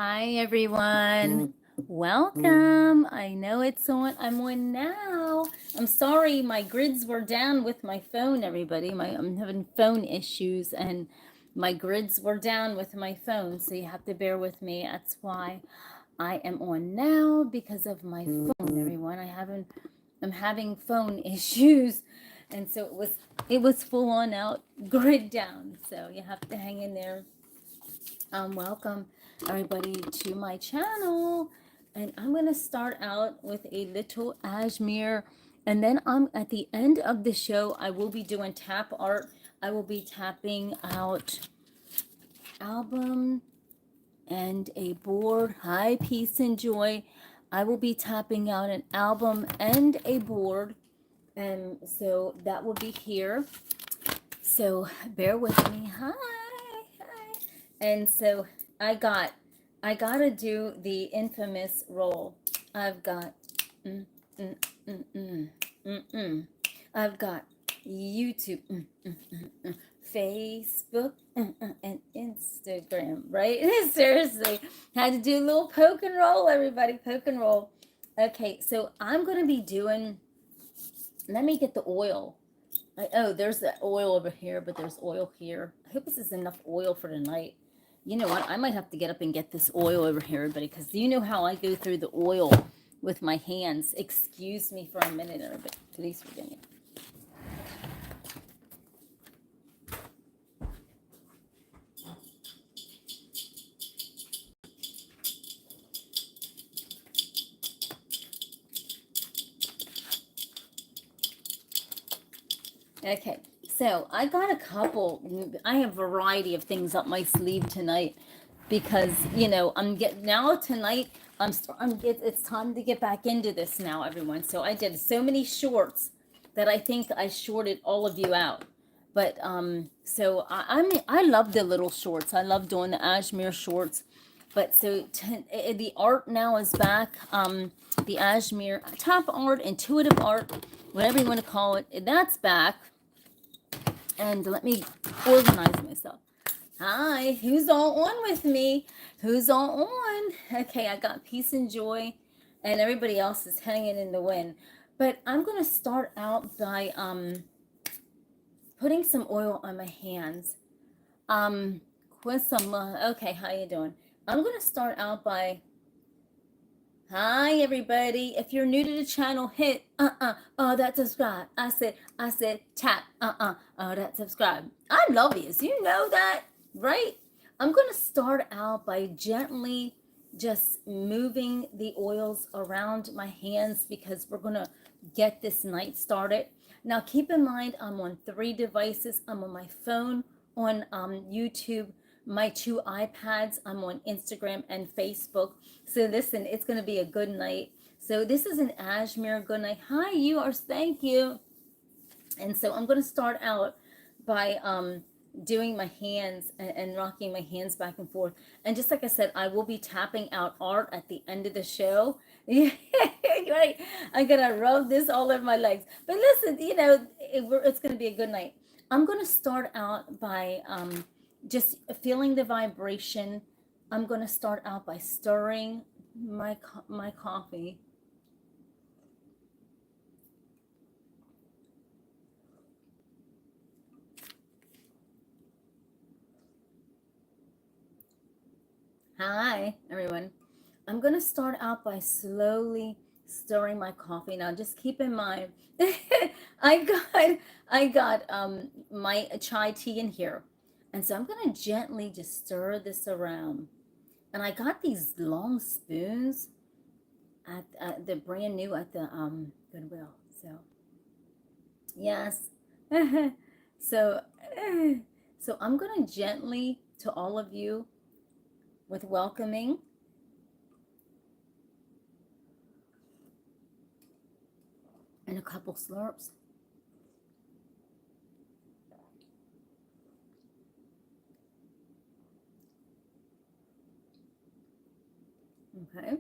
Hi, everyone. Welcome. I know it's on. I'm on now. I'm sorry, my grids were down with my phone, everybody. I'm having phone issues, and my grids were down with my phone, so you have to bear with me. That's why I am on now, because of my phone, everyone. I'm having phone issues, and so it was full on out, grid down. So you have to hang in there. Welcome everybody to my channel, and I'm going to start out with a little Ashmere, and then at the end of the show I will be doing tap art. I will be tapping out album and a board. Hi, peace and joy. I will be tapping out an album and a board, and so that will be here, so bear with me. Hi. And so I gotta do the infamous roll. I've got I've got YouTube, Facebook, and Instagram, right? Seriously, had to do a little poke and roll, everybody, poke and roll. Okay, so I'm gonna be doing, let me get the oil. Oh, there's the oil over here, but there's oil here. I hope this is enough oil for tonight. You know what? I might have to get up and get this oil over here, everybody, because you know how I go through the oil with my hands. Excuse me for a minute, everybody. Please forgive me. Okay, so I got I have a variety of things up my sleeve tonight, because you know tonight it's time to get back into this now, everyone. So I did so many shorts that I think I shorted all of you out. But so I love the little shorts. I love doing the Ashmere shorts. But so the art now is back. The Ashmere top art, intuitive art, whatever you want to call it, that's back. And let me organize myself. Hi, who's all on with me? Who's all on? Okay, I got peace and joy, and everybody else is hanging in the wind. But I'm going to start out by putting some oil on my hands. With some, okay, how you doing? I'm going to start out by, hi everybody. If you're new to the channel, hit that subscribe. I said tap that subscribe. I love you. You know that, right? I'm going to start out by gently just moving the oils around my hands, because we're going to get this night started. Now keep in mind, I'm on 3 devices. I'm on my phone, on YouTube, my 2 iPads. I'm on Instagram and Facebook. So listen, it's going to be a good night. So this is an Ashmere good night. Hi, yours. Thank you. And so I'm going to start out by doing my hands and rocking my hands back and forth. And just like I said, I will be tapping out art at the end of the show. Right? I'm going to rub this all over my legs. But listen, you know, it's going to be a good night. I'm going to start out by just feeling the vibration. I'm going to start out by stirring my coffee. Hi, everyone. I'm going to start out by slowly stirring my coffee. Now, just keep in mind, I got my chai tea in here. And so I'm going to gently just stir this around. And I got these long spoons at the brand new at the Goodwill. So, yes. So I'm going to gently, to all of you, with welcoming, and a couple slurps. Okay.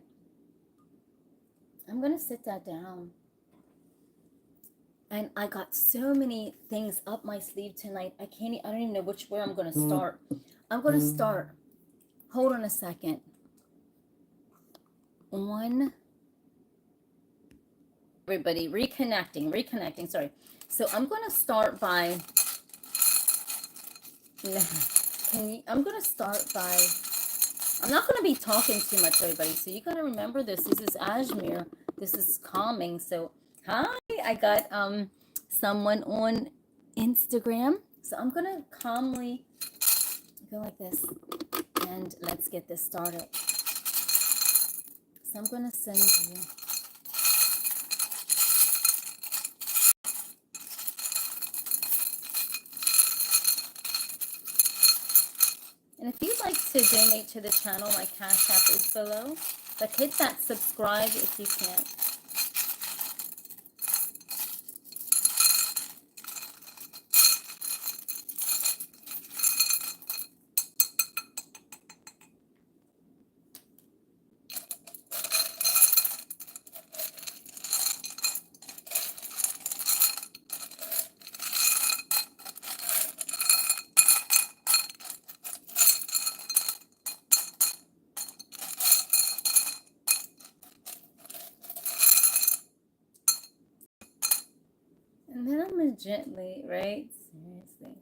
I'm going to sit that down. And I got so many things up my sleeve tonight. I don't even know where I'm going to start. I'm going to start. Hold on a second. on everybody, reconnecting, sorry. So I'm going to start by, I'm going to start by, I'm not going to be talking too much, everybody. So you got to remember this. This is Ajmer. This is calming. So, hi, I got someone on Instagram. So I'm going to calmly go like this. And let's get this started. So I'm going to send you. And if you'd like to donate to the channel, my Cash App is below. But hit that subscribe if you can. And then I'm going to gently, right? Seriously.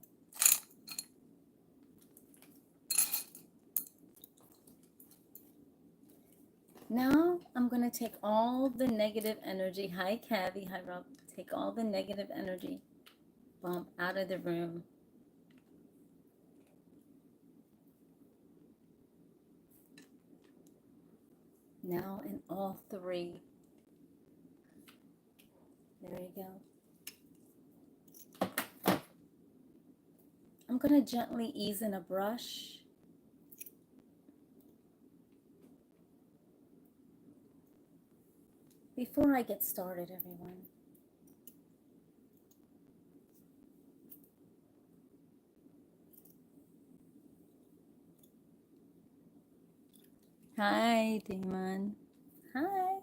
Now I'm going to take all the negative energy. Hi, Cavi. Hi, Rob. Take all the negative energy bump out of the room. Now in all three. There you go. I'm going to gently ease in a brush. Before I get started, everyone. Hi, Damon. Hi.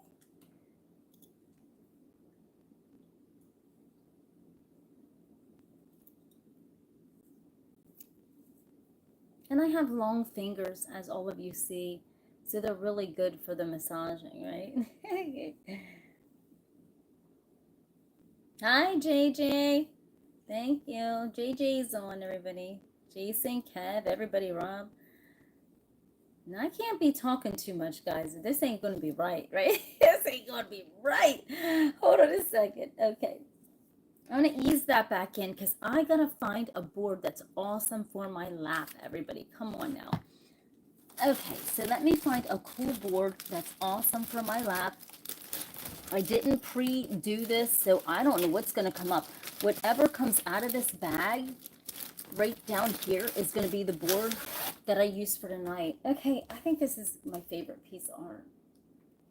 And I have long fingers, as all of you see, so they're really good for the massaging, right? Hi, JJ. Thank you. JJ's on, everybody. Jason, Kev, everybody, Rob. And I can't be talking too much, guys. This ain't going to be right, right? This ain't going to be right. Hold on a second. Okay. I'm going to ease that back in because I got to find a board that's awesome for my lap, everybody. Come on now. Okay, so let me find a cool board that's awesome for my lap. I didn't pre-do this, so I don't know what's going to come up. Whatever comes out of this bag right down here is going to be the board that I use for tonight. Okay, I think this is my favorite piece of art.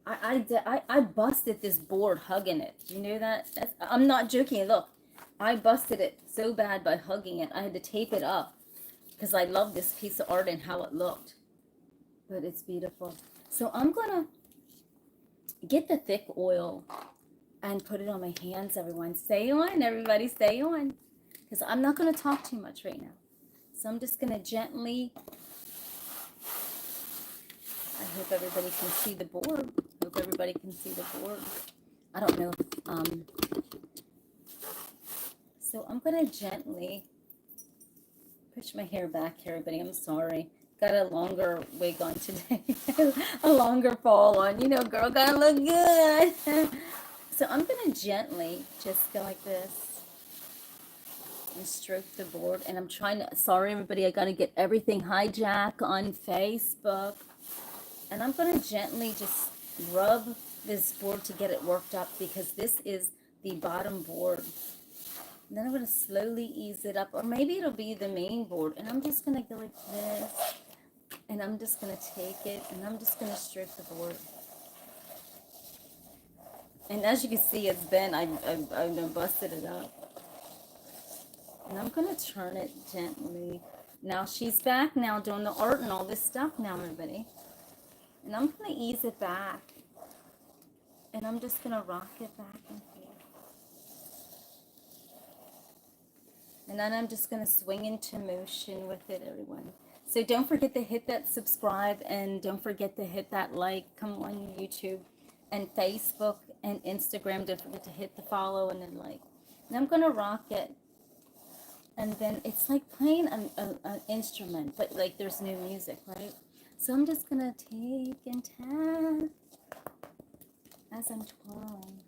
I busted this board hugging it. You know that? I'm not joking. Look, I busted it so bad by hugging it. I had to tape it up because I love this piece of art and how it looked. But it's beautiful. So I'm going to get the thick oil and put it on my hands, everyone. Stay on, everybody. Stay on. Because I'm not going to talk too much right now. So I'm just going to gently... I hope everybody can see the board. Hope everybody can see the board. I don't know. So I'm going to gently push my hair back here, everybody. I'm sorry. Got a longer wig on today. A longer fall on. You know, girl, gotta look good. So I'm going to gently just go like this and stroke the board. And I'm trying to, sorry, everybody, I got to get everything hijack on Facebook. And I'm going to gently just rub this board to get it worked up because this is the bottom board. And then I'm going to slowly ease it up. Or maybe it'll be the main board. And I'm just going to go like this. And I'm just going to take it. And I'm just going to stroke the board. And as you can see, it's been, I've busted it up. And I'm going to turn it gently. Now she's back now doing the art and all this stuff now, everybody. And I'm going to ease it back. And I'm just going to rock it back and forth. And then I'm just going to swing into motion with it, everyone. So don't forget to hit that subscribe, and don't forget to hit that like. Come on YouTube and Facebook and Instagram. Don't forget to hit the follow and then like. And I'm gonna rock it. And then it's like playing an instrument, but like there's no music, right? So I'm just gonna take and tap as I'm twirling.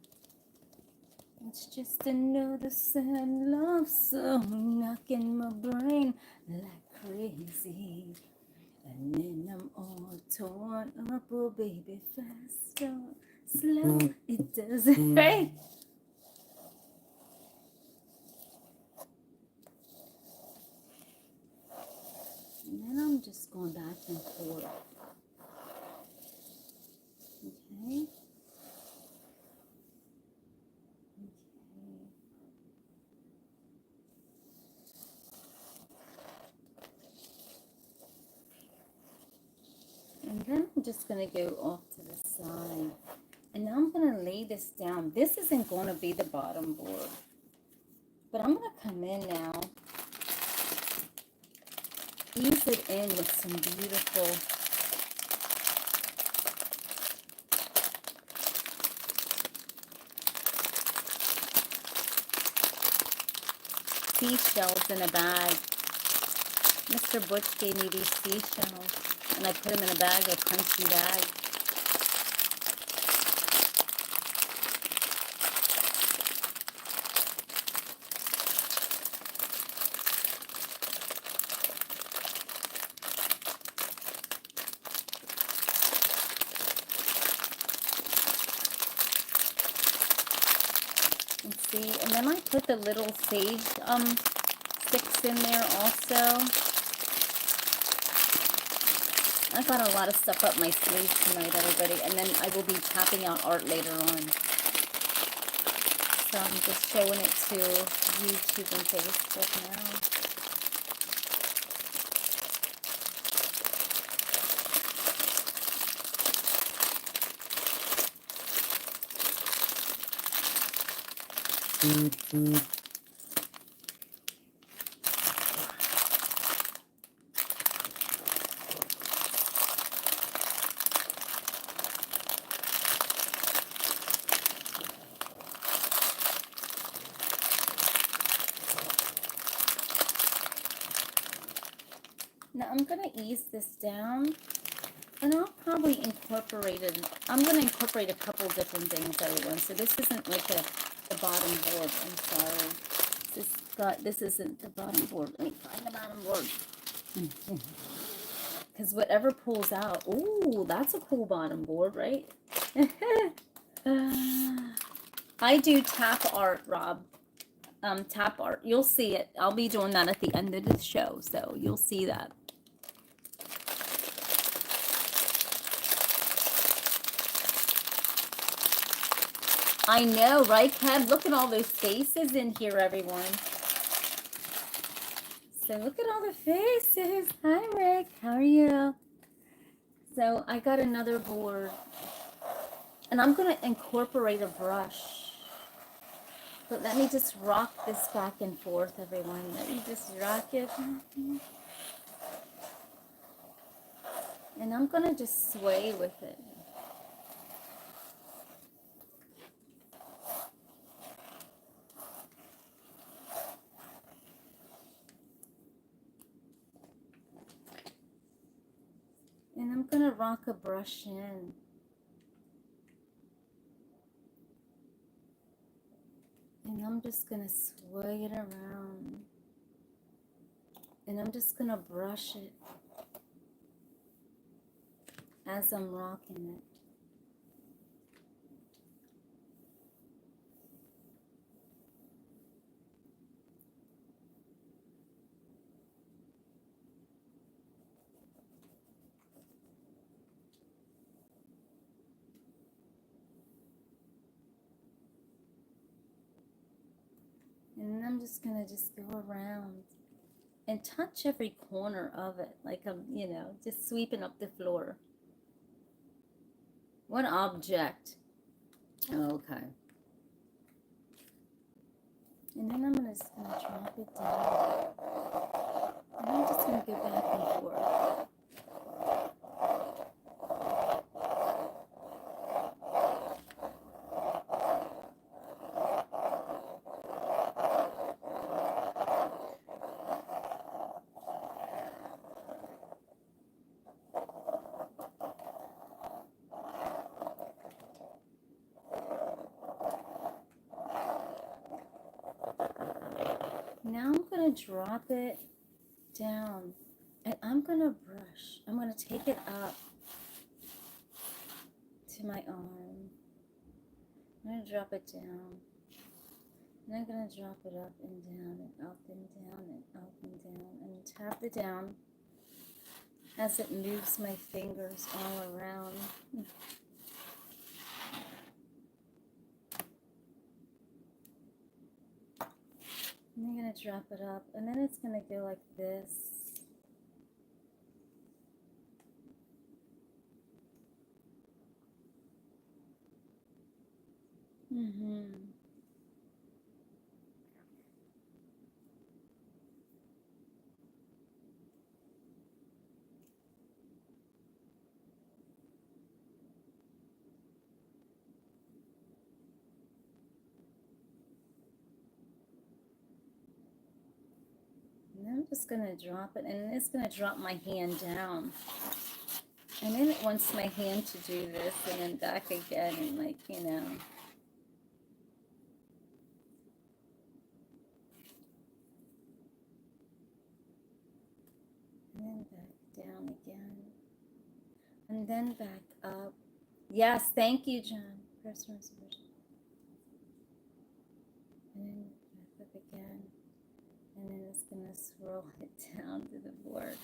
It's just another sad love song knocking my brain like crazy. And then I'm all torn up, oh baby, fast or slow, it doesn't, right? And then I'm just going back and forth. Okay. Okay. And then I'm just going to go off to the side. And now I'm going to lay this down. This isn't going to be the bottom board. But I'm going to come in now. Ease it in with some beautiful seashells in a bag. Mr. Butch gave me these seashells. And I put them in a bag, a crunchy bag. And see, and then I put the little sage sticks in there also. I've got a lot of stuff up my sleeve tonight, everybody, and then I will be tapping out art later on. So I'm just showing it to YouTube and Facebook now. Now I'm going to ease this down, and I'll probably incorporate it. I'm going to incorporate a couple different things everyone. So this isn't like the bottom board. I'm sorry. This isn't the bottom board. Let me find the bottom board. Because whatever pulls out. Ooh, that's a cool bottom board, right? I do tap art, Rob. Tap art. You'll see it. I'll be doing that at the end of the show, so you'll see that. I know, right, Kev? Look at all those faces in here, everyone. So look at all the faces. Hi, Rick. How are you? So I got another board, and I'm going to incorporate a brush. But let me just rock this back and forth, everyone. Let me just rock it. And I'm going to just sway with it. And I'm going to rock a brush in. And I'm just going to sway it around. And I'm just going to brush it as I'm rocking it. And I'm just going to just go around and touch every corner of it, like I'm, you know, just sweeping up the floor. What object? Okay. And then I'm just going to drop it down. And I'm just going to go back and forth. Now I'm going to drop it down, and I'm going to brush. I'm going to take it up to my arm. I'm going to drop it down. And I'm going to drop it up and down and up and down and up and down and tap it down as it moves my fingers all around. And I'm going to drop it up, and then it's going to go like this. And I'm just going to drop it, and it's going to drop my hand down. And then it wants my hand to do this, and then back again, and like, you know. And then back down again. And then back up. Yes, thank you, John. Personal solution. And then back up again. And then it's going to swirl it down to the board.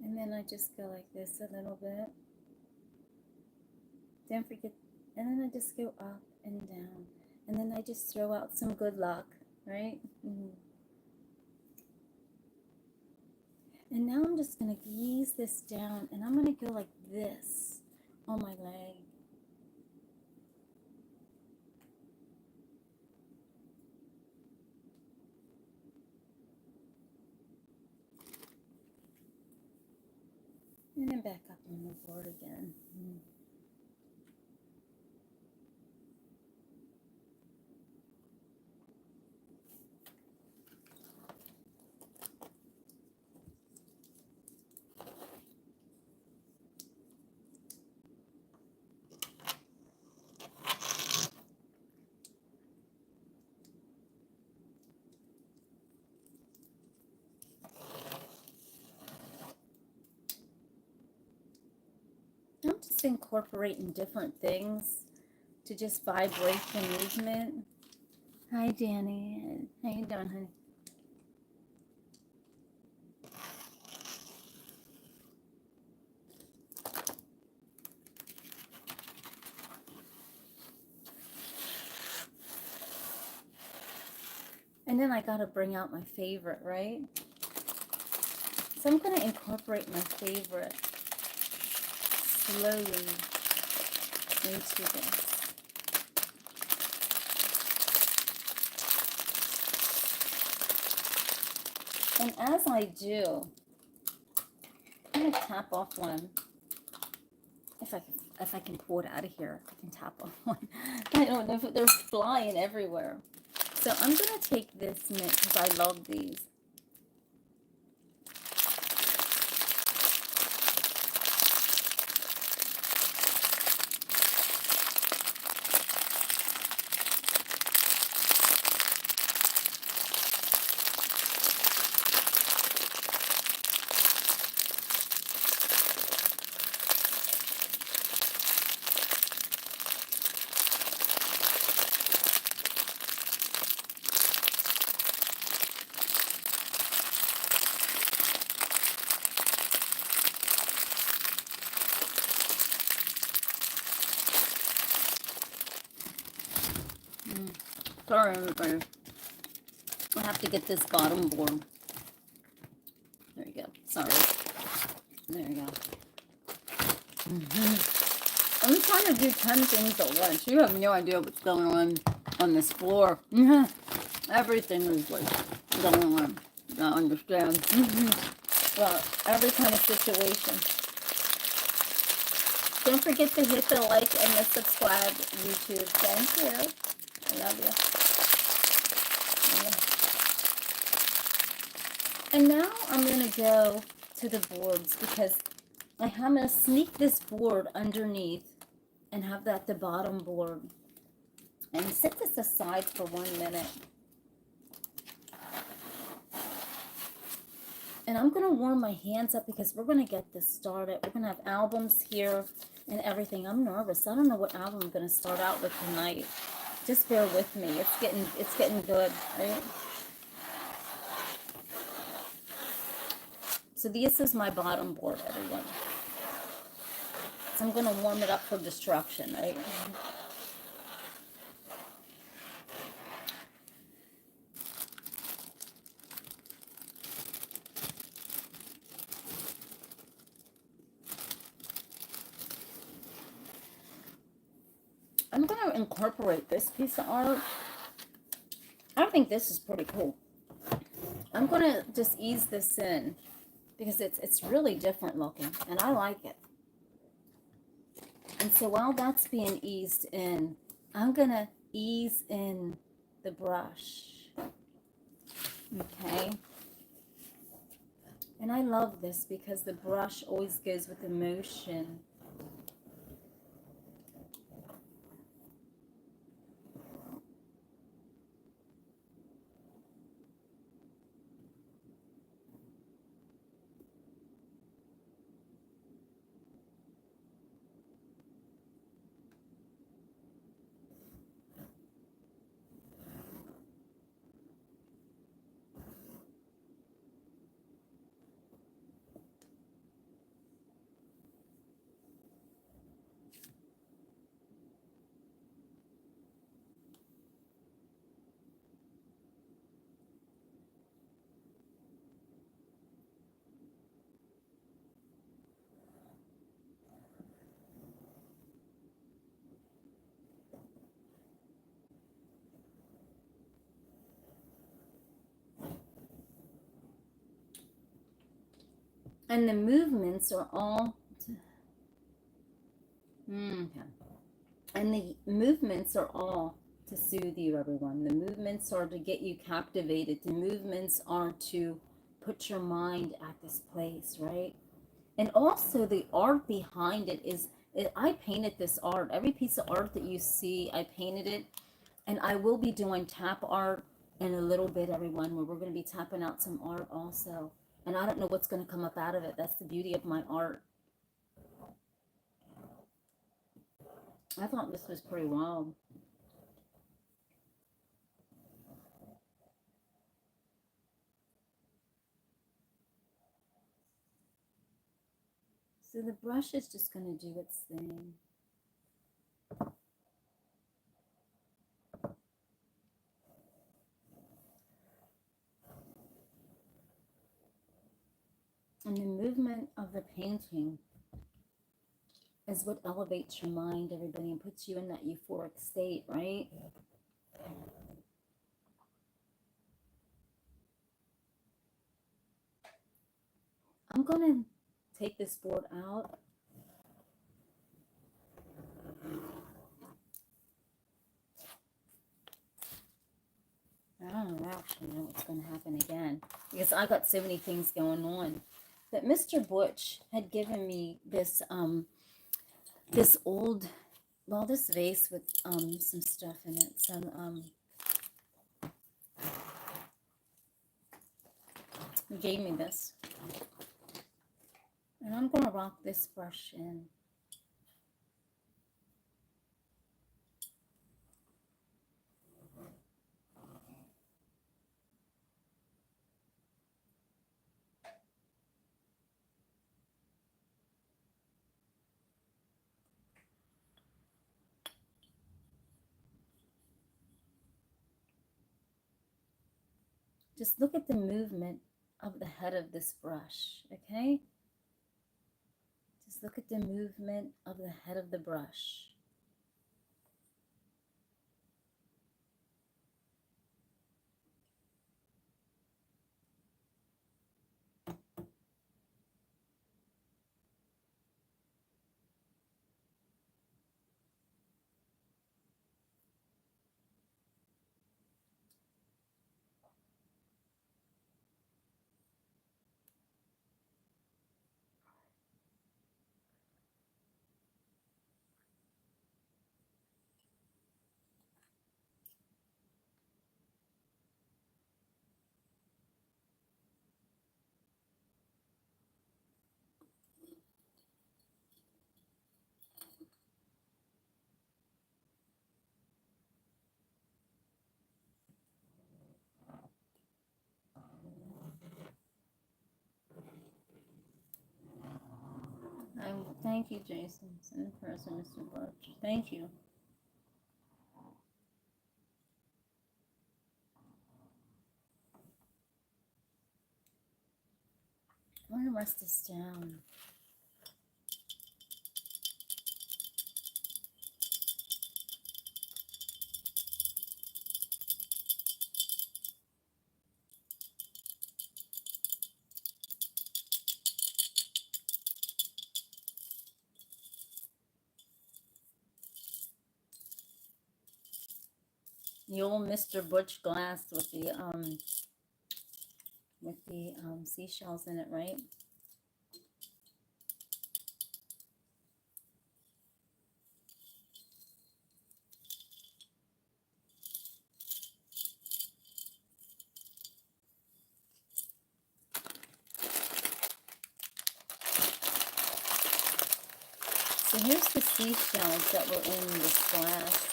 And then I just go like this a little bit. Don't forget, and then I just go up and down. And then I just throw out some good luck, right? And now I'm just going to ease this down, and I'm going to go like this on my leg. And then back up on the board again. I'm just incorporating different things to just vibrate the movement. Hi, Danny. How you doing, honey? And then I gotta bring out my favorite, right? So I'm gonna incorporate my favorite slowly into this. And as I do, I'm gonna tap off one. If I can pull it out of here, I can tap off one. I don't know if they're flying everywhere. So I'm gonna take this mint because I love these. Sorry, everybody. I have to get this bottom board. There you go. Sorry. There you go. I'm trying to do 10 things at once. You have no idea what's going on this floor. Everything is like going on. I understand. Well, every kind of situation. Don't forget to hit the like and the subscribe, YouTube. Thank you. I love you. Yeah. And now I'm going to go to the boards because I'm going to sneak this board underneath and have that the bottom board. And set this aside for 1 minute. And I'm going to warm my hands up because we're going to get this started. We're going to have albums here and everything. I'm nervous. I don't know what album I'm going to start out with tonight. Just bear with me. It's getting good, right? So this is my bottom board, everyone. So I'm going to warm it up for destruction, right? I'm going to incorporate this piece of art. I think this is pretty cool. I'm going to just ease this in because it's really different looking and I like it. And so while that's being eased in, I'm going to ease in the brush. Okay. And I love this because the brush always goes with emotion. And the movements are all, and the movements are all to soothe you, everyone. The movements are to get you captivated. The movements are to put your mind at this place, right? And also the art behind it is, I painted this art. Every piece of art that you see, I painted it. And I will be doing tap art in a little bit, everyone, where we're going to be tapping out some art also. And I don't know what's going to come up out of it. That's the beauty of my art. I thought this was pretty wild. So the brush is just going to do its thing. And the movement of the painting is what elevates your mind, everybody, and puts you in that euphoric state, right? I'm going to take this board out. I don't actually know what's going to happen again because I got so many things going on. That Mr. Butch had given me this this old, well, this vase with some stuff in it. He gave me this, and I'm gonna rock this brush in. Just look at the movement of the head of this brush, okay? Just look at the movement of the head of the brush. Thank you, Jason. Send the person, Mr. Birch. Thank you. I want to rest this down. The old Mr. Butch glass with the seashells in it, right? So here's the seashells that were in this glass.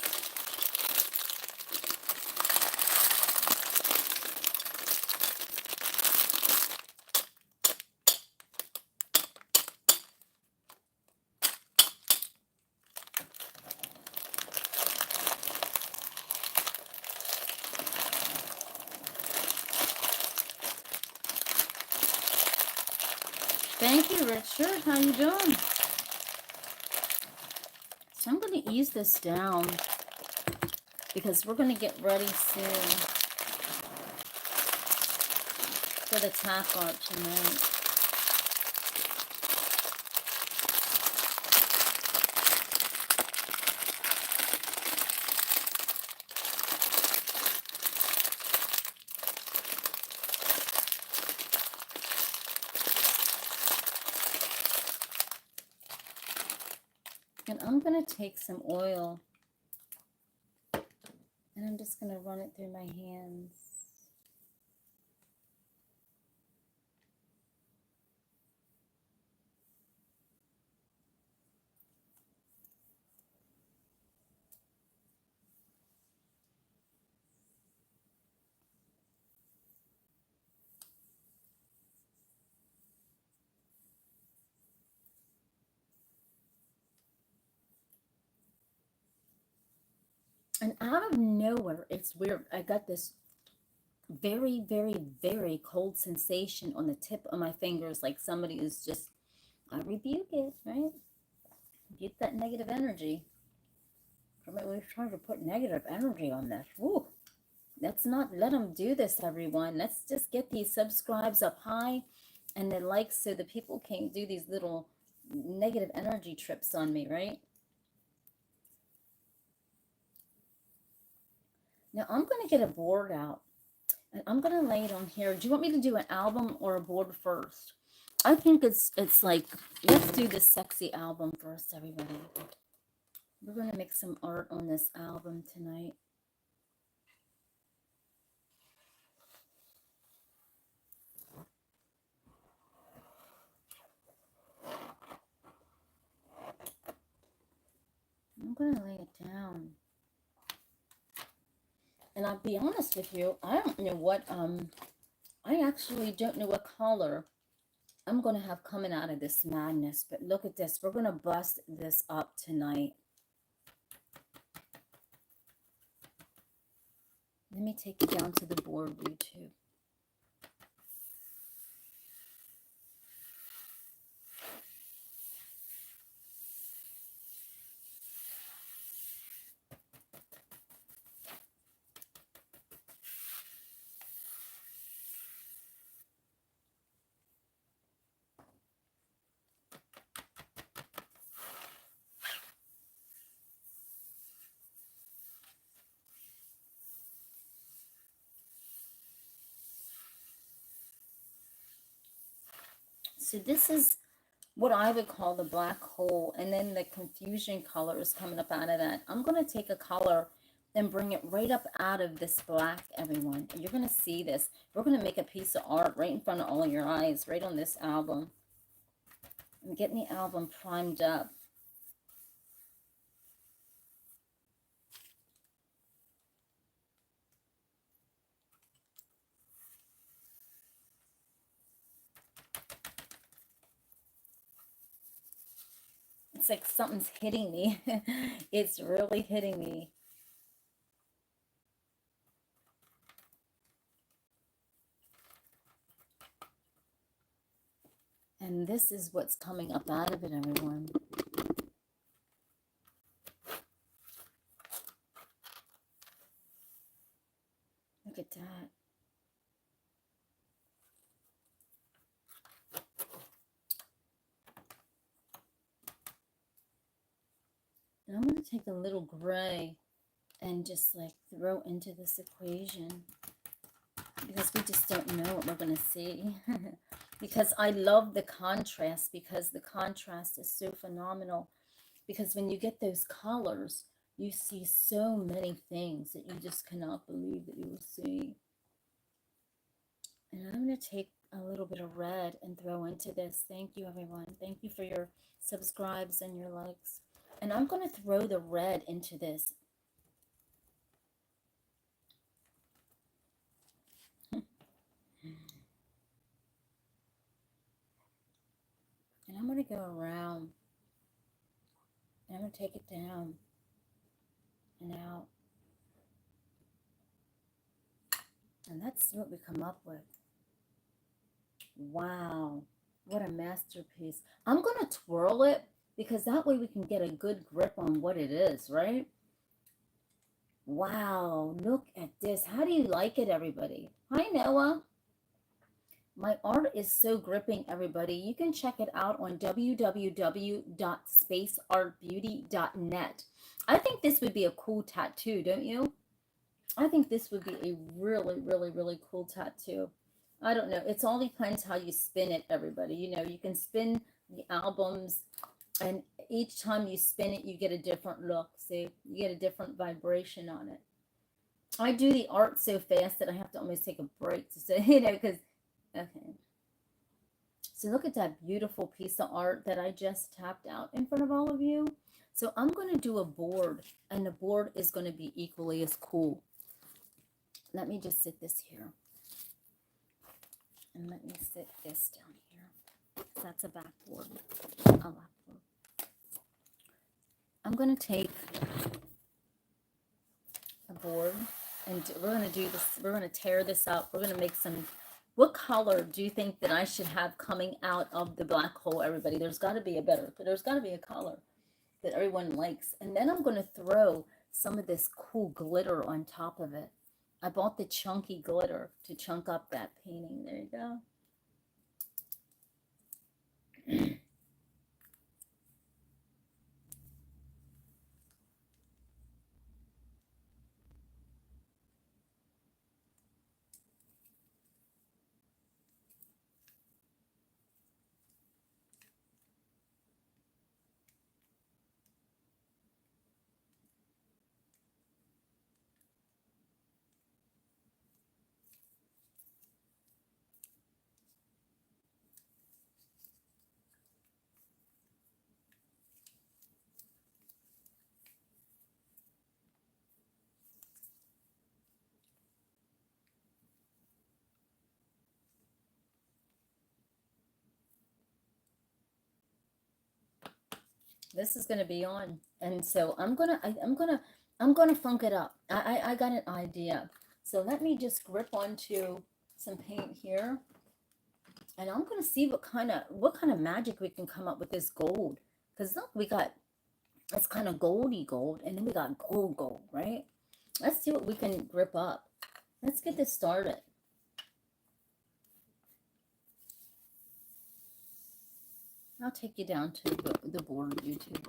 Thank you, Richard. How you doing? So I'm going to ease this down because we're going to get ready soon for the tack art tonight. And I'm going to take some oil and I'm just going to run it through my hands. And out of nowhere, it's weird. I got this very, very, very cold sensation on the tip of my fingers, like somebody is just, I rebuke it, right? Rebuke that negative energy. We're trying to put negative energy on this. Woo. Let's not let them do this, everyone. Let's just get these subscribes up high and the likes so the people can't do these little negative energy trips on me, right? Now I'm going to get a board out and I'm going to lay it on here. Do you want me to do an album or a board first? I think it's like, let's do this sexy album first, everybody. We're going to make some art on this album tonight. I'm going to lay it down. And I'll be honest with you, I don't know what, I actually don't know what color I'm going to have coming out of this madness. But look at this. We're going to bust this up tonight. Let me take it down to the board, YouTube. So this is what I would call the black hole, and then the confusion color is coming up out of that. I'm going to take a color and bring it right up out of this black, everyone. And you're going to see this. We're going to make a piece of art right in front of all of your eyes, right on this album. I'm getting the album primed up. It's like something's hitting me. It's really hitting me. And this is what's coming up out of it, everyone. Look at that. And I'm going to take a little gray and just like throw into this equation, because we just don't know what we're going to see. Because I love the contrast, because the contrast is so phenomenal. Because when you get those colors, you see so many things that you just cannot believe that you will see. And I'm going to take a little bit of red and throw into this. Thank you, everyone. Thank you for your subscribes and your likes. And I'm going to throw the red into this. And I'm going to go around. And I'm going to take it down and out. And let's see what we come up with. Wow. What a masterpiece. I'm going to twirl it, because that way we can get a good grip on what it is, right? Wow. Look at this. How do you like it, everybody? Hi, Noah. My art is so gripping, everybody. You can check it out on www.spaceartbeauty.net. I think this would be a cool tattoo, don't you? I think this would be a really, really, really cool tattoo. I don't know. It's all depends how you spin it, everybody. You know, you can spin the albums, and each time you spin it, you get a different look. See, you get a different vibration on it. I do the art so fast that I have to almost take a break to say, you know, because, okay. So look at that beautiful piece of art that I just tapped out in front of all of you. So I'm going to do a board, and the board is going to be equally as cool. Let me just sit this here. And let me sit this down here. That's a backboard. A lapboard. I'm going to take a board, and we're going to do this. We're going to tear this up. We're going to make some. What color do you think that I should have coming out of the black hole, everybody? There's got to be a color that everyone likes. And then I'm going to throw some of this cool glitter on top of it. I bought the chunky glitter to chunk up that painting. There you go. This is going to be on, and so I'm gonna funk it up. I got an idea. So let me just grip onto some paint here, and I'm gonna see what kind of magic we can come up with this gold. Because look, we got, it's kind of goldy gold, and then we got gold, right? Let's see what we can grip up. Let's get this started. I'll take you down to the board, YouTube.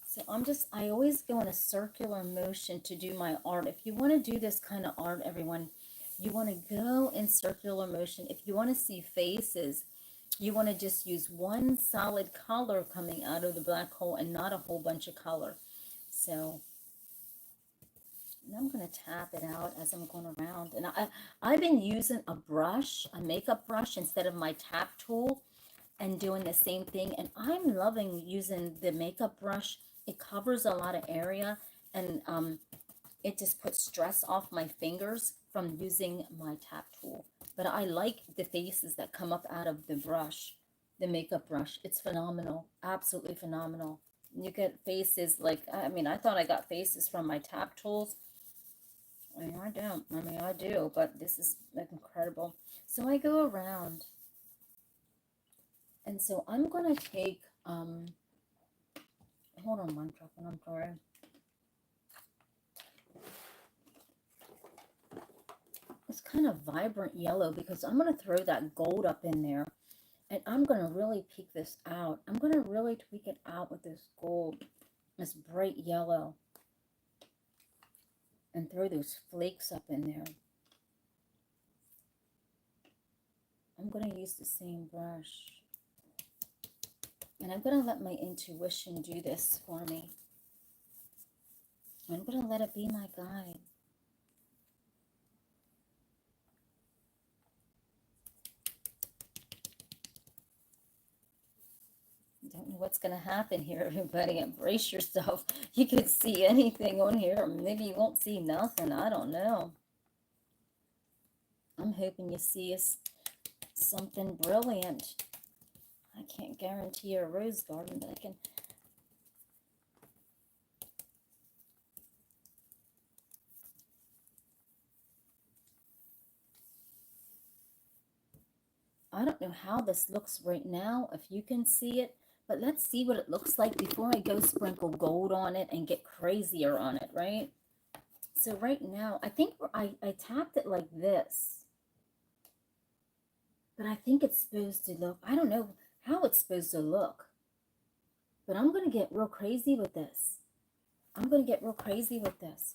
So I always go in a circular motion to do my art. If you want to do this kind of art, everyone, You want to go in circular motion. If you want to see faces, you want to just use one solid color coming out of the black hole and not a whole bunch of color. So I'm going to tap it out as I'm going around. And I've been using a brush, a makeup brush, instead of my tap tool, and doing the same thing. And I'm loving using the makeup brush. It covers a lot of area, and it just puts stress off my fingers from using my tap tool. But I like the faces that come up out of the brush, the makeup brush. It's phenomenal, absolutely phenomenal. You get faces like, I mean, I thought I got faces from my tap tools. I mean, I don't. I mean, I do, but this is like incredible. So I go around, and so I'm gonna take, hold on one second, I'm sorry. It's kind of vibrant yellow because I'm gonna throw that gold up in there, and I'm gonna really peek this out. I'm gonna really tweak it out with this gold, this bright yellow, and throw those flakes up in there. I'm going to use the same brush. And I'm going to let my intuition do this for me. I'm going to let it be my guide. Don't know what's going to happen here, everybody. Embrace yourself. You could see anything on here. Maybe you won't see nothing. I don't know. I'm hoping you see something brilliant. I can't guarantee a rose garden, but I can. I don't know how this looks right now, if you can see it, but let's see what it looks like before I go sprinkle gold on it and get crazier on it, right? So right now, I think I tapped it like this, but I think it's supposed to look, I don't know how it's supposed to look, but I'm going to get real crazy with this. I'm going to get real crazy with this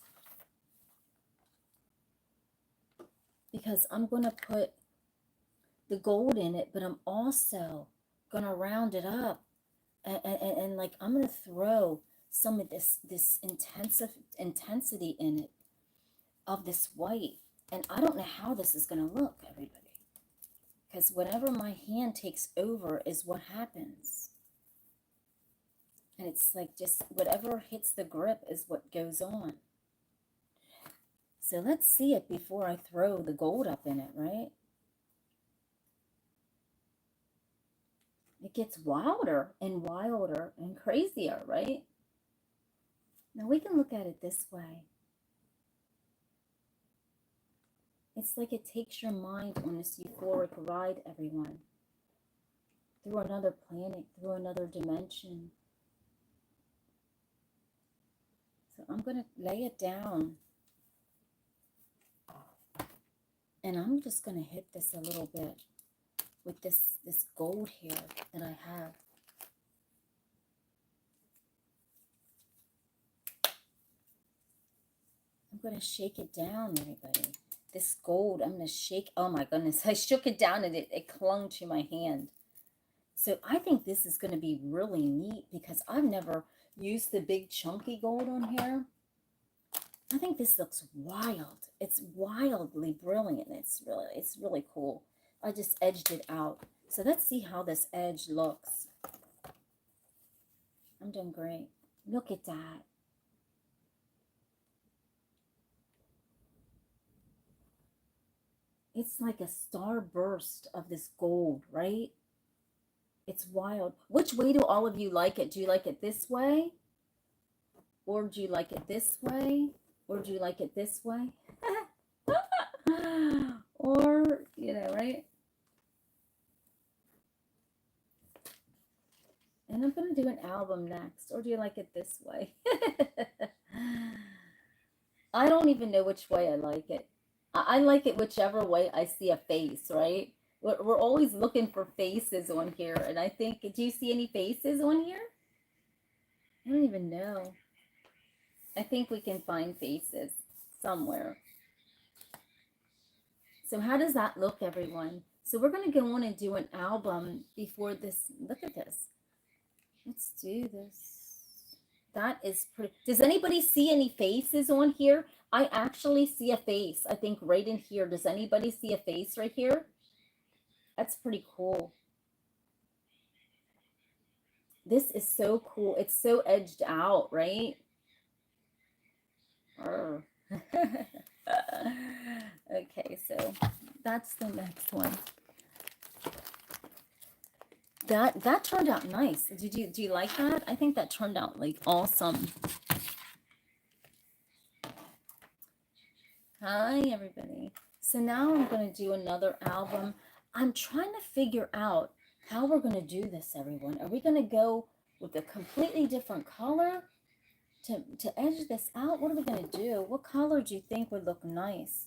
because I'm going to put the gold in it, but I'm also going to round it up and like I'm going to throw some of this intensity in it of this white. And I don't know how this is going to look, everybody, because whatever my hand takes over is what happens. And it's like just whatever hits the grip is what goes on. So let's see it before I throw the gold up in it, right? It gets wilder and crazier, right? Now we can look at it this way. It's like it takes your mind on this euphoric ride, everyone. Through another planet, through another dimension. So I'm going to lay it down. And I'm just going to hit this a little bit with this gold here that I have. I'm going to shake it down, everybody. This gold, I'm going to shake. Oh my goodness. I shook it down and it clung to my hand. So I think this is going to be really neat because I've never used the big chunky gold on here. I think this looks wild. It's wildly brilliant. It's really cool. I just edged it out. So let's see how this edge looks. I'm doing great. Look at that. It's like a starburst of this gold, right? It's wild. Which way do all of you like it? Do you like it this way? Or do you like it this way? Or do you like it this way? Or, you know, right? And I'm going to do an album next. Or do you like it this way? I don't even know which way I like it. I like it whichever way I see a face, right? We're always looking for faces on here. And I think, do you see any faces on here? I don't even know. I think we can find faces somewhere. So how does that look, everyone? So we're going to go on and do an album before this. Look at this. Let's do this. That is pretty. Does anybody see any faces on here? I actually see a face, I think, right in here. Does anybody see a face right here? That's pretty cool. This is so cool. It's so edged out, right? Okay, so that's the next one. That turned out nice. Do you like that? I think that turned out like awesome. Hi everybody. So now I'm going to do another album. I'm trying to figure out how we're going to do this, everyone. Are we going to go with a completely different color to edge this out? What are we going to do? What color do you think would look nice?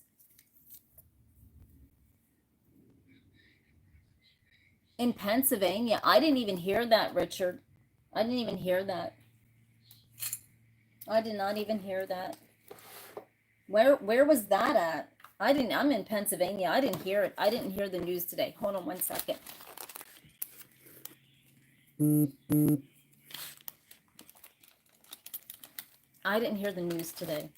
In Pennsylvania. I didn't even hear that, Richard. I didn't even hear that. I did not even hear that. Where was that at? I'm in Pennsylvania. I didn't hear it. I didn't hear the news today. Hold on one second. I didn't hear the news today.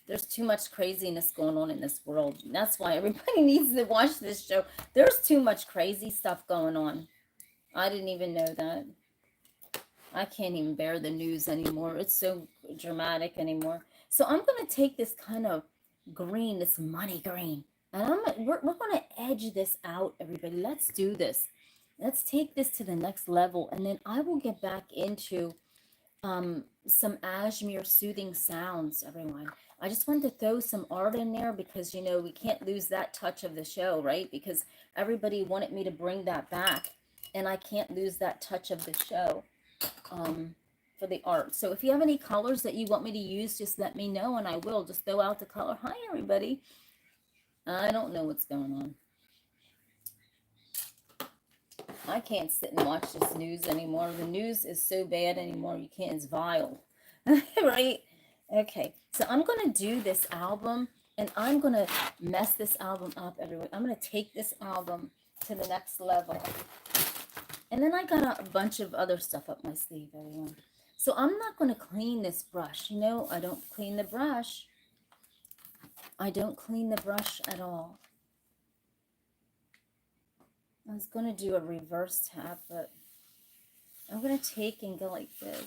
There's too much craziness going on in this world. That's why everybody needs to watch this show. There's too much crazy stuff going on. I didn't even know that. I can't even bear the news anymore. It's so dramatic anymore. So I'm going to take this kind of green, this money green, and we're going to edge this out, everybody. Let's do this. Let's take this to the next level, and then I will get back into some Ashmere soothing sounds, everyone. I just wanted to throw some art in there because, you know, we can't lose that touch of the show, right? Because everybody wanted me to bring that back, and I can't lose that touch of the show for the art. So if you have any colors that you want me to use, just let me know, and I will just throw out the color. Hi, everybody. I don't know what's going on. I can't sit and watch this news anymore. The news is so bad anymore. You can't. It's vile. Right? Okay. So I'm going to do this album, and I'm going to mess this album up, everyone. I'm going to take this album to the next level. And then I got a bunch of other stuff up my sleeve, everyone. So I'm not going to clean this brush. You know, I don't clean the brush. I don't clean the brush at all. I was going to do a reverse tap, but I'm going to take and go like this.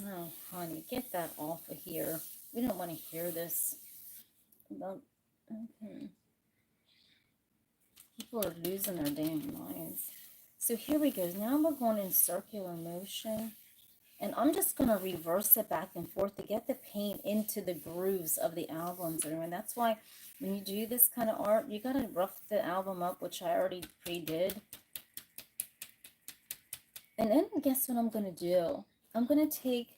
Oh, honey, get that off of here. We don't want to hear this. Okay. People are losing their damn minds. So here we go. Now we're going in circular motion. And I'm just going to reverse it back and forth to get the paint into the grooves of the albums. And that's why when you do this kind of art, you got to rough the album up, which I already pre-did. And then guess what I'm going to do? I'm going to take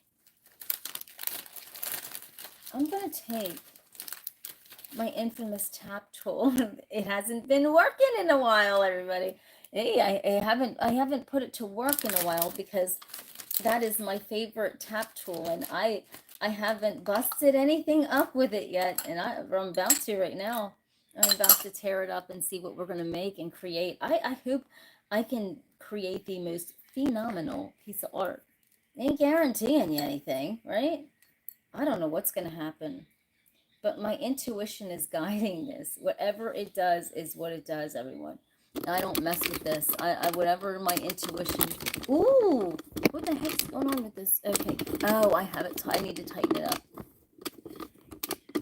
my infamous tap tool. It hasn't been working in a while, everybody. Hey, I haven't put it to work in a while because that is my favorite tap tool, and I haven't busted anything up with it yet, and I'm about to right now. I'm about to tear it up and see what we're going to make and create. I hope I can create the most phenomenal piece of art. Ain't guaranteeing you anything, right? I don't know what's going to happen, but my intuition is guiding this. Whatever it does is what it does, everyone. I don't mess with this. I whatever my intuition. Ooh, what the heck's going on with this? Okay. Oh, I have it. I need to tighten it up.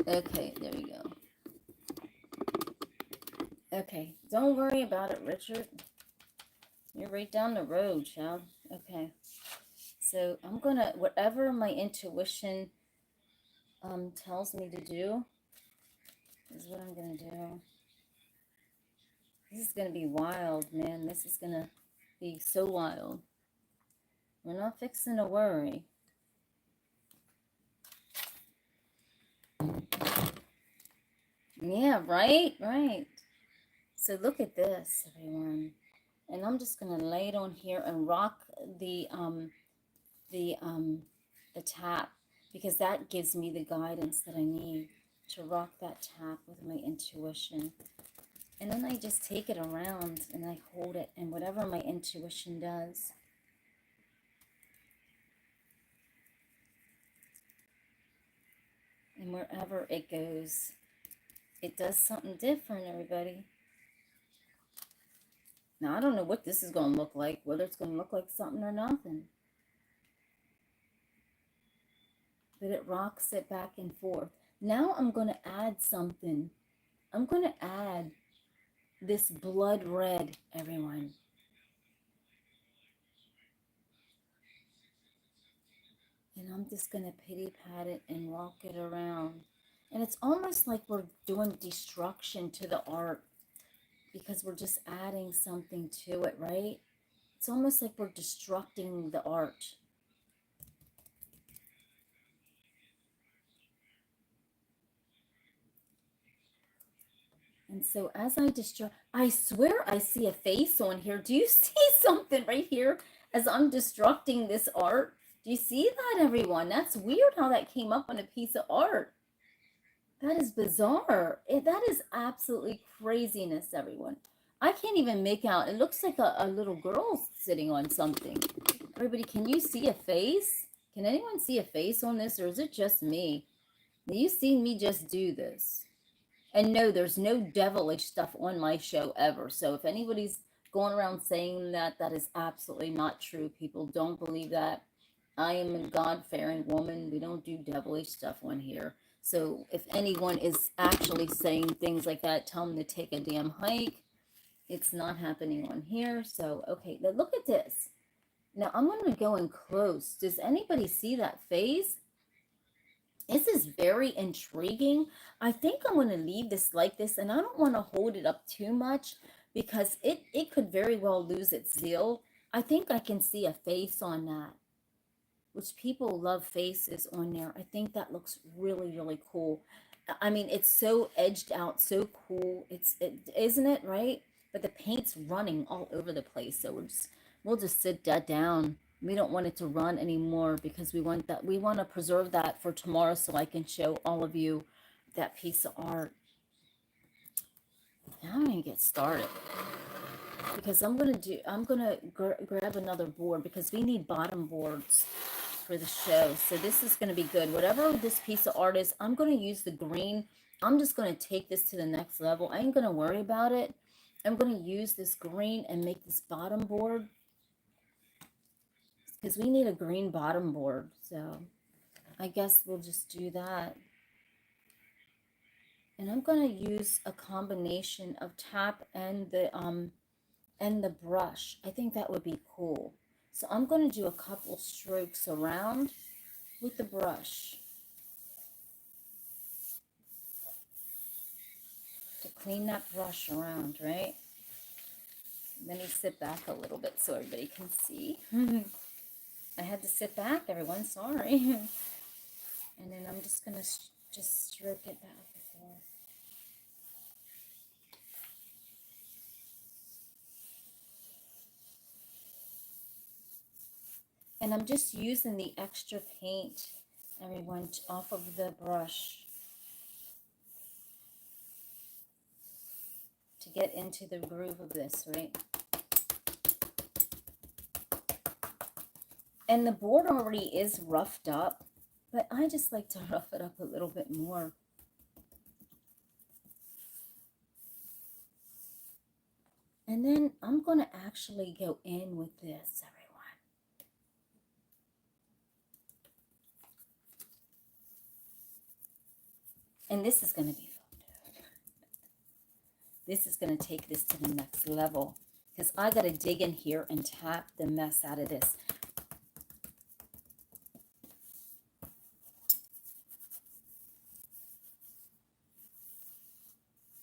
Okay, there we go. Okay, don't worry about it, Richard. You're right down the road, child. Okay. So I'm gonna whatever my intuition tells me to do is what I'm gonna do. This is going to be wild, man. This is going to be so wild. We're not fixing to worry. Yeah, right, right. So look at this, everyone. And I'm just going to lay it on here and rock the tap. because that gives me the guidance that I need to rock that tap with my intuition. And then I just take it around and I hold it, and whatever my intuition does. And wherever it goes, it does something different, everybody. Now, I don't know what this is going to look like, whether it's going to look like something or nothing. But it rocks it back and forth. Now I'm going to add something. I'm going to add this blood red, everyone. And I'm just going to pity pat it and rock it around. And it's almost like we're doing destruction to the art, because we're just adding something to it, right? It's almost like we're destructing the art. And so as I destruct, I swear I see a face on here. Do you see something right here as I'm destructing this art? Do you see that, everyone? That's weird how that came up on a piece of art. That is bizarre. That is absolutely craziness, everyone. I can't even make out. It looks like a little girl sitting on something. Everybody, can you see a face? Can anyone see a face on this, or is it just me? You've seen me just do this. And no, there's no devilish stuff on my show ever. So if anybody's going around saying that, that is absolutely not true. People don't believe that. I am a God-fearing woman. We don't do devilish stuff on here. So if anyone is actually saying things like that, tell them to take a damn hike. It's not happening on here. So, okay, now look at this. Now I'm going to go in close. Does anybody see that face? This is very intriguing. I think I'm going to leave this like this, and I don't want to hold it up too much because it could very well lose its zeal. I think I can see a face on that, which people love faces on there. I think that looks really, really cool. I mean, it's so edged out, so cool. Isn't it, right? But the paint's running all over the place, so we'll just sit that down. We don't want it to run anymore because we want to preserve that for tomorrow so I can show all of you that piece of art. Now I'm going to get started because I'm going to grab another board because we need bottom boards for the show. So this is going to be good. Whatever this piece of art is, I'm going to use the green. I'm just going to take this to the next level. I ain't going to worry about it. I'm going to use this green and make this bottom board, because we need a green bottom board. So I guess we'll just do that. And I'm going to use a combination of tap and the brush. I think that would be cool. So I'm going to do a couple strokes around with the brush to clean that brush around, right? Let me sit back a little bit so everybody can see. I had to sit back, everyone, sorry. And then I'm just going to just stroke it back and forth. And I'm just using the extra paint, everyone, off of the brush to get into the groove of this, right? And the board already is roughed up, but I just like to rough it up a little bit more. And then I'm going to actually go in with this, everyone. And this is going to be fun. This is going to take this to the next level, because I got to dig in here and tap the mess out of this.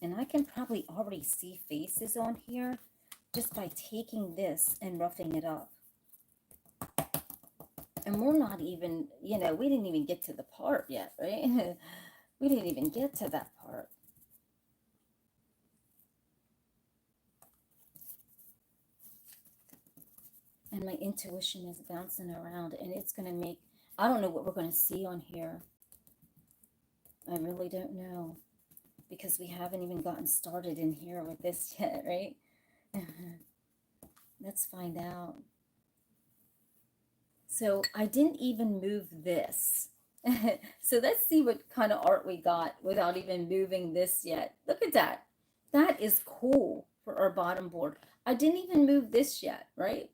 And I can probably already see faces on here just by taking this and roughing it up. And we're not even, we didn't even get to the part yet, right? We didn't even get to that part. And my intuition is bouncing around, and it's going to make I don't know what we're going to see on here. I really don't know, because we haven't even gotten started in here with this yet, right? Let's find out. So I didn't even move this. So let's see what kind of art we got without even moving this yet. Look at that. That is cool for our bottom board. I didn't even move this yet, right?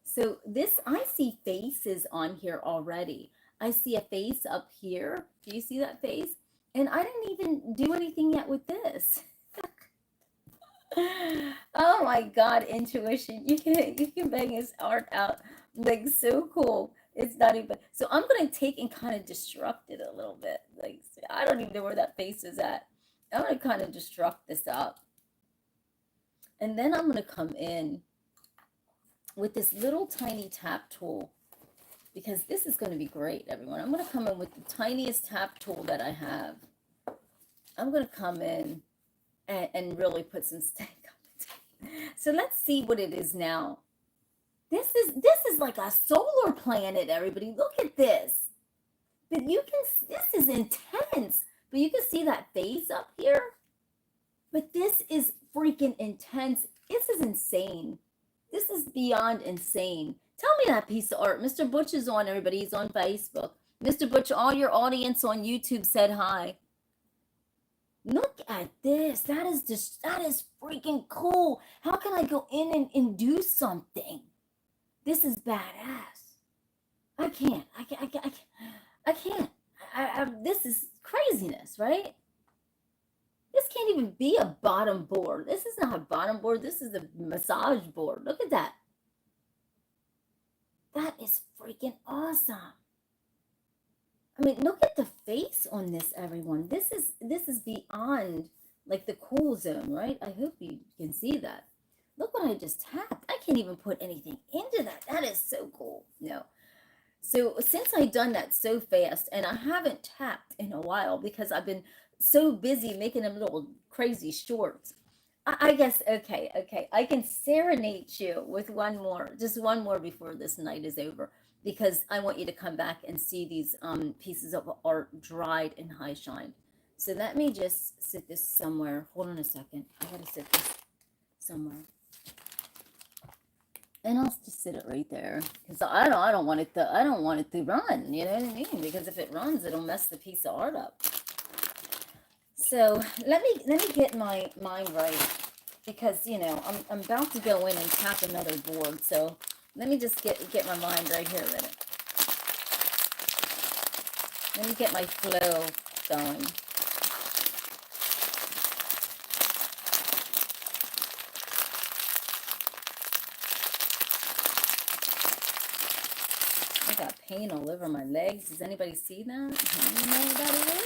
So this, I see faces on here already. I see a face up here. Do you see that face? And I didn't even do anything yet with this. Oh my God, intuition. You can bang his art out. Like, so cool. It's not even, so I'm gonna take and kind of destruct it a little bit. Like, I don't even know where that face is at. I'm gonna kind of destruct this up. And then I'm gonna come in with this little tiny tap tool, because this is going to be great, everyone. I'm going to come in with the tiniest tap tool that I have. I'm going to come in and really put some stank on it. So let's see what it is now. This is like a solar planet, everybody. Look at this. But you can, this is intense. But you can see that face up here. But this is freaking intense. This is insane. This is beyond insane. Tell me that piece of art. Mr. Butch is on, everybody. He's on Facebook. Mr. Butch, all your audience on YouTube said hi. Look at this. That is freaking cool. How can I go in and do something? This is badass. I can't. This is craziness, right? This can't even be a bottom board. This is not a bottom board. This is a massage board. Look at that. That is freaking awesome. I mean, look at the face on this, everyone. This is beyond like the cool zone, right? I hope you can see that. Look what I just tapped. I can't even put anything into that. That is so cool. No. So since I've done that so fast, and I haven't tapped in a while because I've been so busy making them little crazy shorts. I guess, okay. I can serenade you with one more, just one more before this night is over, because I want you to come back and see these pieces of art dried and high shined. So let me just sit this somewhere. Hold on a second. I gotta sit this somewhere. And I'll just sit it right there, because I don't want it to run. You know what I mean? Because if it runs, it'll mess the piece of art up. So let me get my mind right, because you know I'm about to go in and tap another board. So let me just get my mind right here a minute. Let me get my flow going. I got pain all over my legs. Does anybody see that? Nobody really.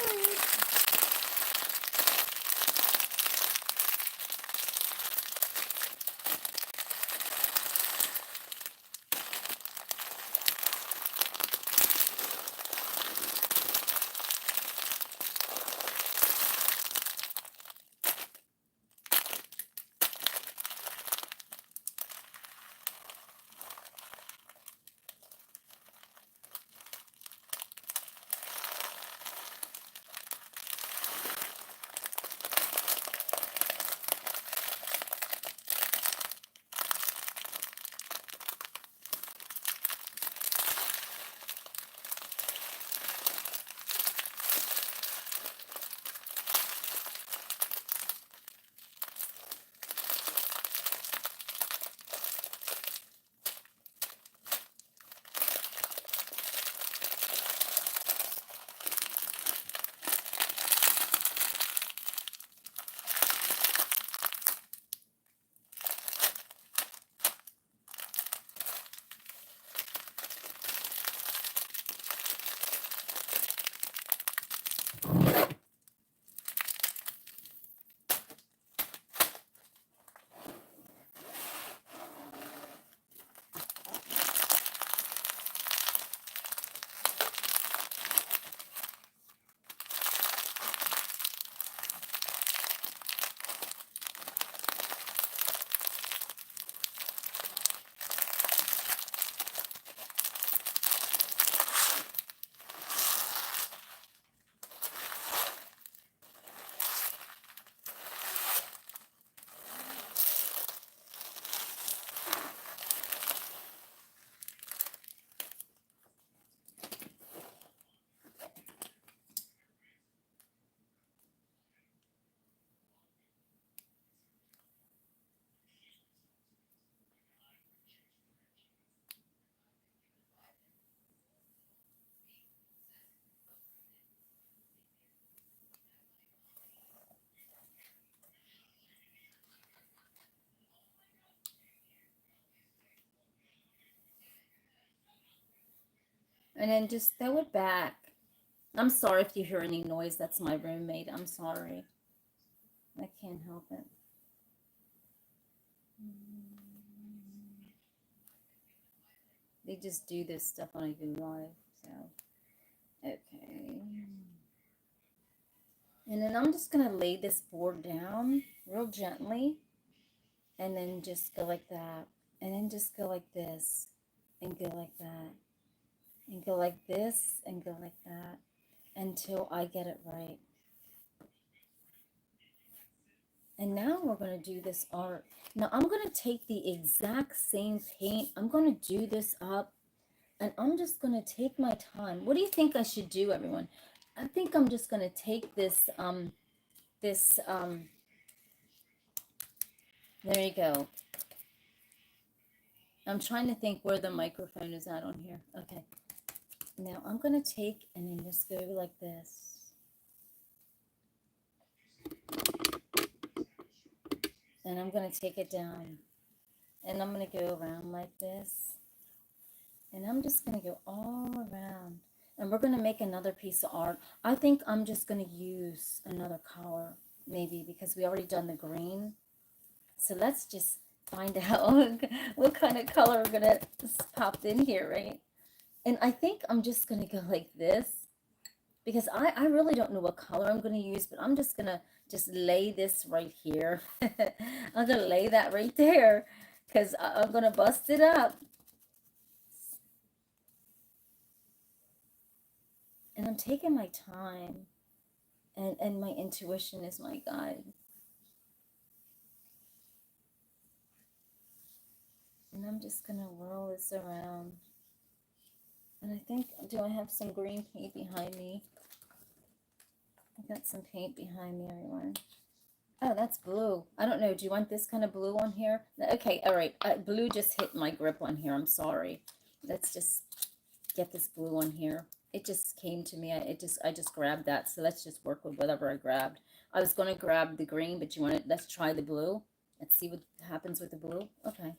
And then just throw it back. I'm sorry if you hear any noise. That's my roommate. I'm sorry. I can't help it. They just do this stuff when I do live. So, okay. And then I'm just going to lay this board down real gently. And then just go like that. And then just go like this. And go like that. And go like this. And go like that. Until I get it right. And now we're going to do this art. Now I'm going to take the exact same paint. I'm going to do this up. And I'm just going to take my time. What do you think I should do, everyone? I think I'm just going to take this, there you go. I'm trying to think where the microphone is at on here. Okay. Now I'm going to take and then just go like this. And I'm going to take it down. And I'm going to go around like this. And I'm just going to go all around. And we're going to make another piece of art. I think I'm just going to use another color, maybe, because we already done the green. So let's just find out what kind of color we're going to pop in here, right? And I think I'm just going to go like this, because I really don't know what color I'm going to use, but I'm just going to just lay this right here. I'm going to lay that right there, because I'm going to bust it up. And I'm taking my time, and my intuition is my guide. And I'm just going to whirl this around. And I think, do I have some green paint behind me? I got some paint behind me, everyone. Oh, that's blue. I don't know. Do you want this kind of blue on here? Okay, all right. Blue just hit my grip on here. I'm sorry. Let's just get this blue on here. It just came to me. I just grabbed that. So let's just work with whatever I grabbed. I was going to grab the green, but let's try the blue. Let's see what happens with the blue. Okay.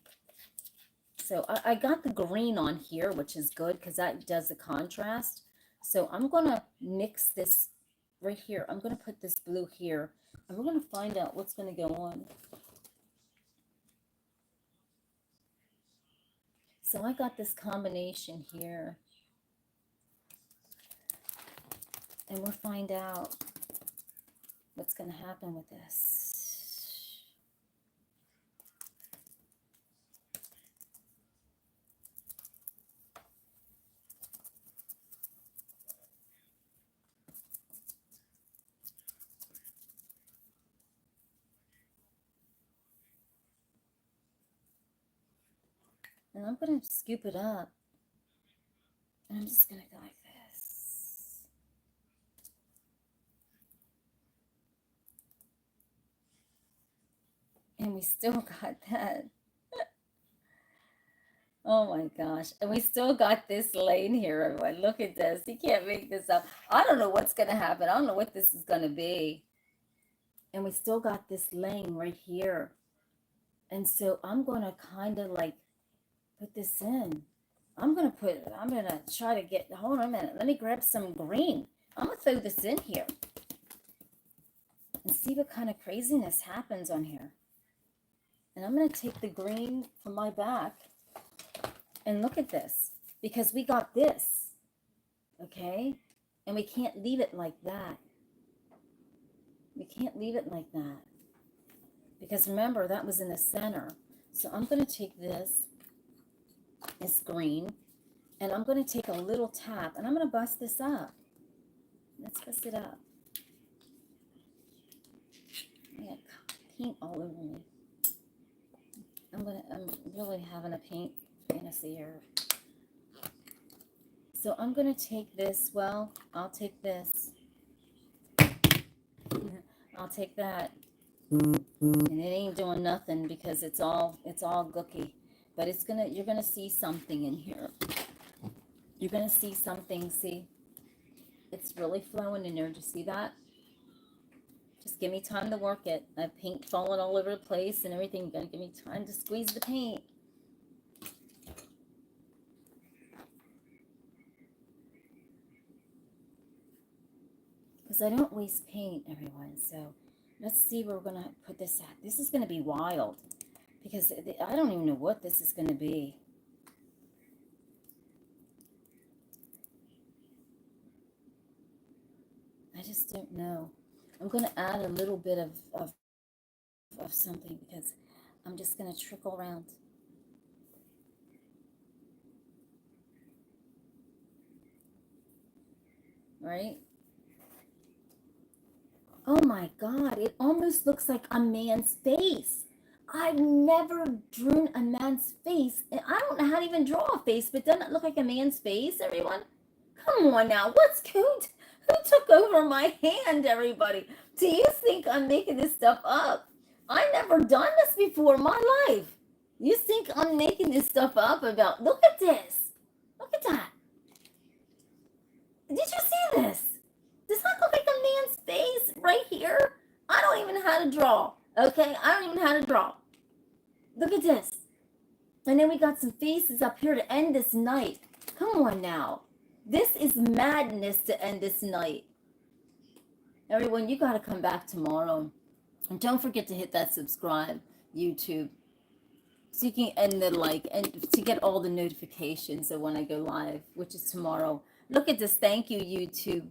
So I got the green on here, which is good because that does the contrast. So I'm going to mix this right here. I'm going to put this blue here, and we're going to find out what's going to go on. So I got this combination here, and we'll find out what's going to happen with this. And I'm going to scoop it up. And I'm just going to go like this. And we still got that. Oh my gosh. And we still got this lane here, everyone. Look at this. You can't make this up. I don't know what's going to happen. I don't know what this is going to be. And we still got this lane right here. And so I'm going to kind of like put this in. I'm going to try to get, hold on a minute. Let me grab some green. I'm going to throw this in here and see what kind of craziness happens on here. And I'm going to take the green from my back and look at this, because we got this, okay? And we can't leave it like that. We can't leave it like that, because remember, that was in the center. So I'm going to take this green, and I'm going to take a little tap, and I'm going to bust this up. Let's bust it up. I got paint all over me. I'm really having a paint fantasy here. So I'm going to take this, I'll take this. I'll take that. And it ain't doing nothing because it's all gooky. But you're gonna see something in here. You're gonna see something, see? It's really flowing in there. Do you see that? Just give me time to work it. I have paint falling all over the place and everything. You're gonna give me time to squeeze the paint. because I don't waste paint, everyone. So let's see where we're going to put this at. This is going to be wild because I don't even know what this is going to be. I just don't know. I'm going to add a little bit of something because I'm just going to trickle around. Right? Oh my God, it almost looks like a man's face. I've never drawn a man's face, and I don't know how to even draw a face, but doesn't it look like a man's face, everyone? Come on now, who took over my hand, everybody? Do you think I'm making this stuff up? I've never done this before in my life. You think I'm making this stuff up about, look at this. Look at that. Did you see this? Does that look like a man's face right here? I don't even know how to draw. Okay, I don't even know how to draw. Look at this. And then we got some faces up here to end this night. Come on now. This is madness to end this night. Everyone, you got to come back tomorrow. And don't forget to hit that subscribe, YouTube, so you can end the like and to get all the notifications of when I go live, which is tomorrow. Look at this. Thank you, YouTube,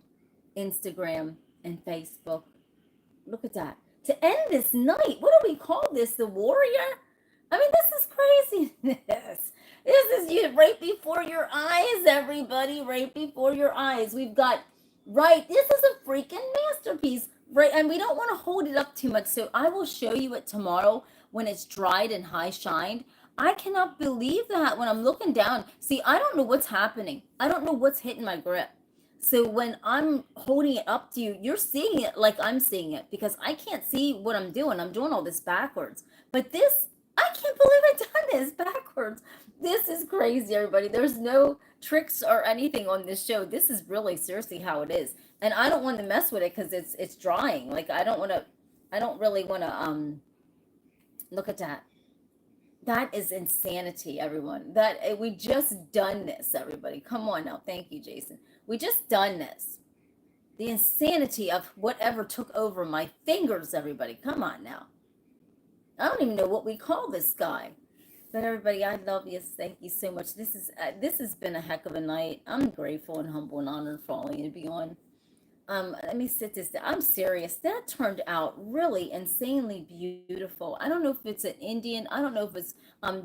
Instagram, and Facebook. Look at that. To end this night, what do we call this? The warrior? I mean, this is craziness. This is you right before your eyes, everybody. Right before your eyes. We've got, right, this is a freaking masterpiece. Right, and we don't want to hold it up too much. So I will show you it tomorrow when it's dried and high shined. I cannot believe that when I'm looking down. See, I don't know what's happening. I don't know what's hitting my grip. So when I'm holding it up to you, you're seeing it like I'm seeing it because I can't see what I'm doing. I'm doing all this backwards. But this, I can't believe I've done this backwards. This is crazy, everybody. There's no tricks or anything on this show. This is really seriously how it is. And I don't want to mess with it because it's drying. Like I don't really want to look at that. That is insanity, everyone. That we just done this, everybody. Come on now. Thank you, Jason. We just done this. The insanity of whatever took over my fingers, everybody. Come on now. I don't even know what we call this guy. But everybody, I love you. Thank you so much. This has been a heck of a night. I'm grateful and humble and honored for all you to be on. Let me sit this down. I'm serious. That turned out really insanely beautiful. I don't know if it's an Indian. I don't know if it's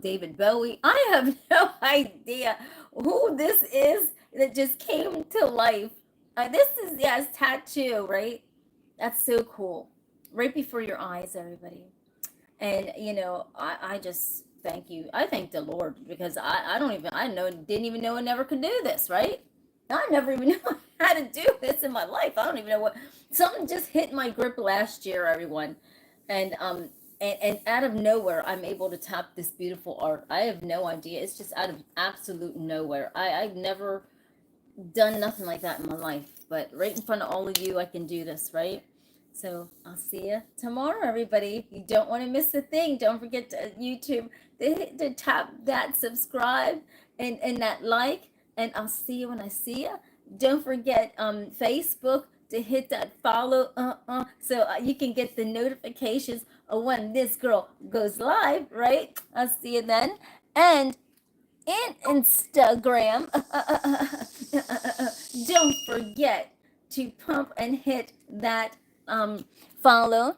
David Bowie. I have no idea who this is that just came to life. This is, yes, tattoo, right? That's so cool. Right before your eyes, everybody. And, you know, I just thank you. I thank the Lord because didn't even know I never could do this, right? I never even knew how to do this in my life. I don't even know what, something just hit my grip last year, everyone. And out of nowhere, I'm able to tap this beautiful art. I have no idea. It's just out of absolute nowhere. I've never done nothing like that in my life. But right in front of all of you, I can do this, right? So I'll see you tomorrow, everybody. You don't want to miss a thing. Don't forget to YouTube to tap that subscribe and that like. And I'll see you when I see you. Don't forget Facebook to hit that follow so you can get the notifications of when this girl goes live, right? I'll see you then. And in Instagram, don't forget to pump and hit that follow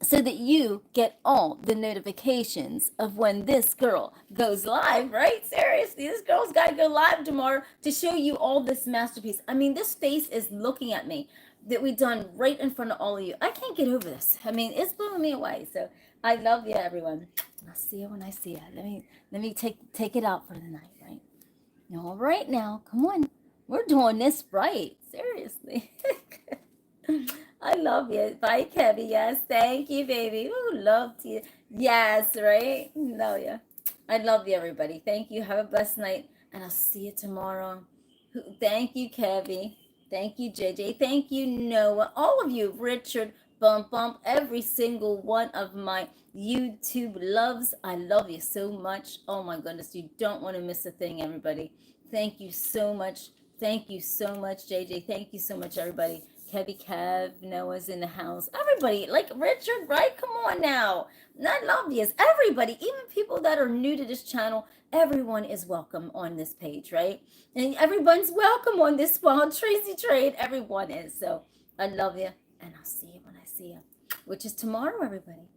so that you get all the notifications of when this girl goes live, right? Seriously, this girl's got to go live tomorrow to show you all this masterpiece. I mean, this face is looking at me that we've done right in front of all of you. I can't get over this. I mean, it's blowing me away. So I love you, everyone. I'll see you when I see you. Let me take it out for the night, right? All right now, come on. We're doing this right. Seriously. I love you. Bye, Kevin. Yes, thank you, baby. Ooh, love you. Yes, right? Love you. I love you, everybody. Thank you. Have a blessed night, and I'll see you tomorrow. Thank you, Kevin. Thank you, JJ. Thank you, Noah. All of you, Richard, Bump, every single one of my YouTube loves. I love you so much. Oh, my goodness. You don't want to miss a thing, everybody. Thank you so much Thank you so much, JJ. Thank you so much, everybody. Kevy Kev, Noah's in the house. Everybody, like Richard, right? Come on now. Not obvious. Everybody, even people that are new to this channel, everyone is welcome on this page, right? And everyone's welcome on this Wild Tracy Trade. Everyone is. So I love you, and I'll see you when I see you, which is tomorrow, everybody.